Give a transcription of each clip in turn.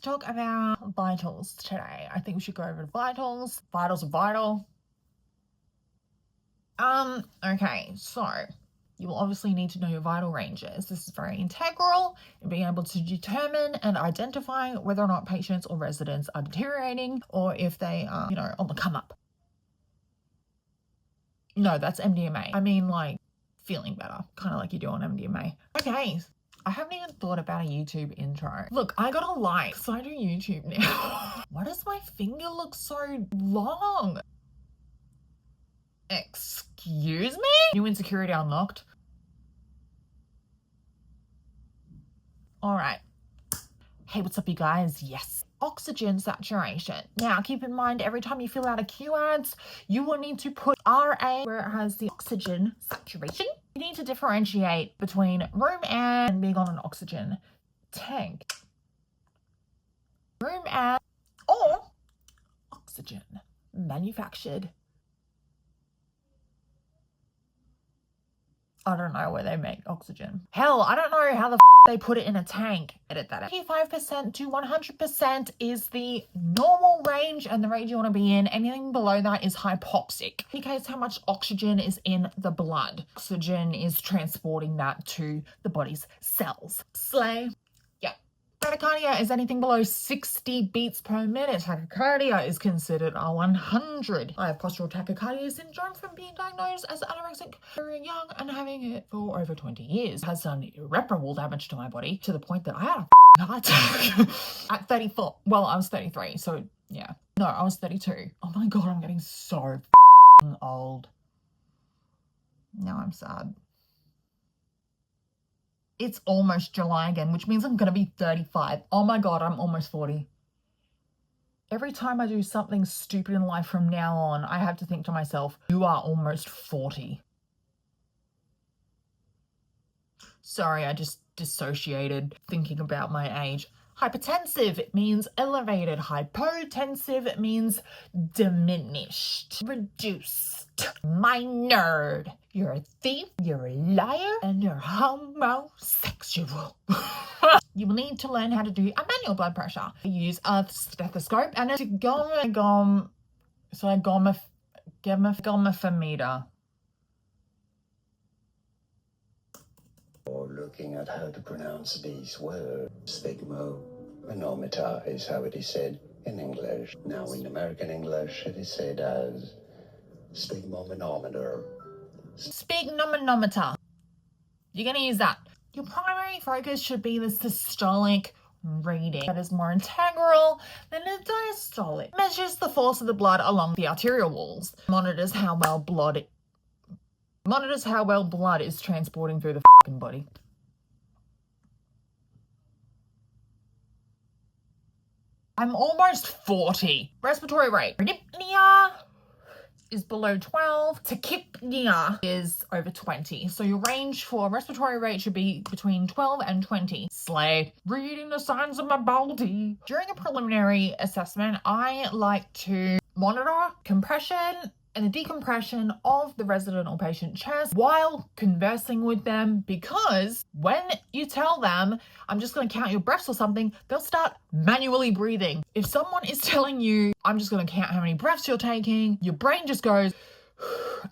talk about vitals today. I think we should go over vitals. Vitals are vital. Okay, so you will obviously need to know your vital ranges. This is very integral in being able to determine and identify whether or not patients or residents are deteriorating or if they are, on the come up. No, that's MDMA. I mean, like, feeling better, kind of like you do on MDMA. Okay, I haven't even thought about a YouTube intro. Look, I got a like, so I do YouTube now. Why does my finger look so long? Excuse me? New insecurity unlocked. All right. Hey, what's up, you guys? Yes. Oxygen saturation. Now, keep in mind, every time you fill out a QADS, you will need to put RA where it has the oxygen saturation. You need to differentiate between room air and being on an oxygen tank. Room air or oxygen manufactured. I don't know where they make oxygen. Hell, I don't know how the they put it in a tank. Edit that out. 85% to 100% is the normal range and the range you want to be in. Anything below that is hypoxic. Indicates how much oxygen is in the blood. Oxygen is transporting that to the body's cells. Slay. Tachycardia is anything below 60 beats per minute. Tachycardia is considered a 100. I have postural tachycardia syndrome from being diagnosed as anorexic very young and having it for over 20 years. It has done irreparable damage to my body to the point that I had a heart attack at 34. Well, I was 33, so yeah. No, I was 32. Oh my God, I'm getting so old. Now I'm sad. It's almost July again, which means I'm going to be 35. Oh my God, I'm almost 40. Every time I do something stupid in life from now on, I have to think to myself, you are almost 40. Sorry, I just dissociated thinking about my age. Hypertensive, it means elevated. Hypotensive, it means diminished, reduced. My nerd. You're a thief, you're a liar, and you're homosexual. You will need to learn how to do a manual blood pressure. Use a stethoscope and a gomophometer. Or looking at how to pronounce these words. Sphygmomanometer is how it is said in English. Now in American English it is said as sphygmomanometer. Sphygmomanometer. You're going to use that. Your primary focus should be the systolic reading. That is more integral than a diastolic. Measures the force of the blood along the arterial walls. Monitors how well blood is transporting through the fucking body. I'm almost 40. Respiratory rate. Dyspnea is below 12. Tachypnea is over 20. So your range for respiratory rate should be between 12 and 20. Slay. Reading the signs of my body. During a preliminary assessment, I like to monitor compression and the decompression of the resident or patient chest while conversing with them, because when you tell them, I'm just going to count your breaths or something, they'll start manually breathing. If someone is telling you, I'm just going to count how many breaths you're taking, your brain just goes,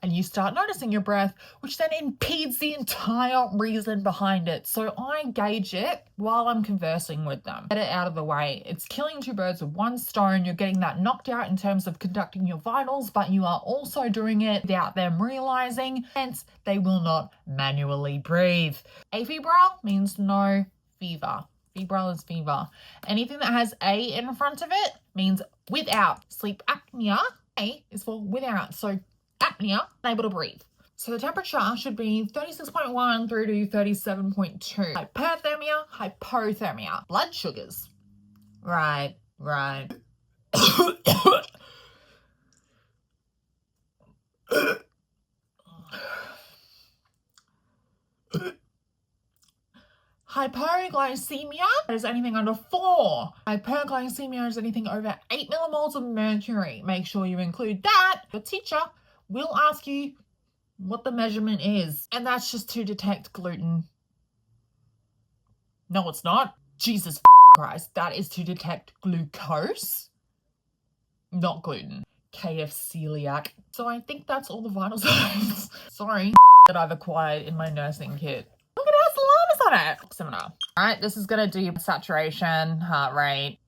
and you start noticing your breath, which then impedes the entire reason behind it. So I gauge it while I'm conversing with them. Get it out of the way. It's killing two birds with one stone. You're getting that knocked out in terms of conducting your vitals, but you are also doing it without them realizing, hence they will not manually breathe. Afebrile means no fever. Febrile is fever. Anything that has A in front of it means without. Sleep apnea, A is for without. So apnea, unable to breathe. So the temperature should be 36.1 through to 37.2. Hyperthermia, hypothermia. Blood sugars. Right. Hypoglycemia is anything under 4. Hyperglycemia is anything over 8 millimoles of mercury. Make sure you include that. The teacher will ask you what the measurement is, and that's just to detect gluten. No, it's not. Jesus Christ, that is to detect glucose, not gluten. KF celiac. So I think that's all the vital signs. Sorry, that I've acquired in my nursing kit. Look, it has alarms on it. Oximeter. All right, this is gonna do your saturation, heart rate.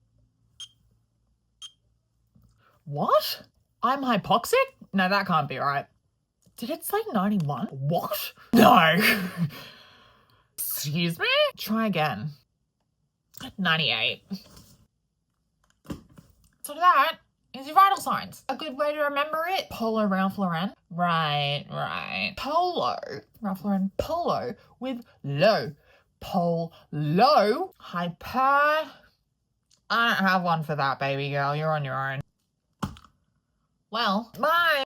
What? I'm hypoxic? No, that can't be right. Did it say 91? What? No. Excuse me? Try again. 98. So that is your vital signs. A good way to remember it, Polo Ralph Lauren. Right. Polo, Ralph Lauren Polo with low. Polo, hyper. I don't have one for that, baby girl. You're on your own. Well, bye.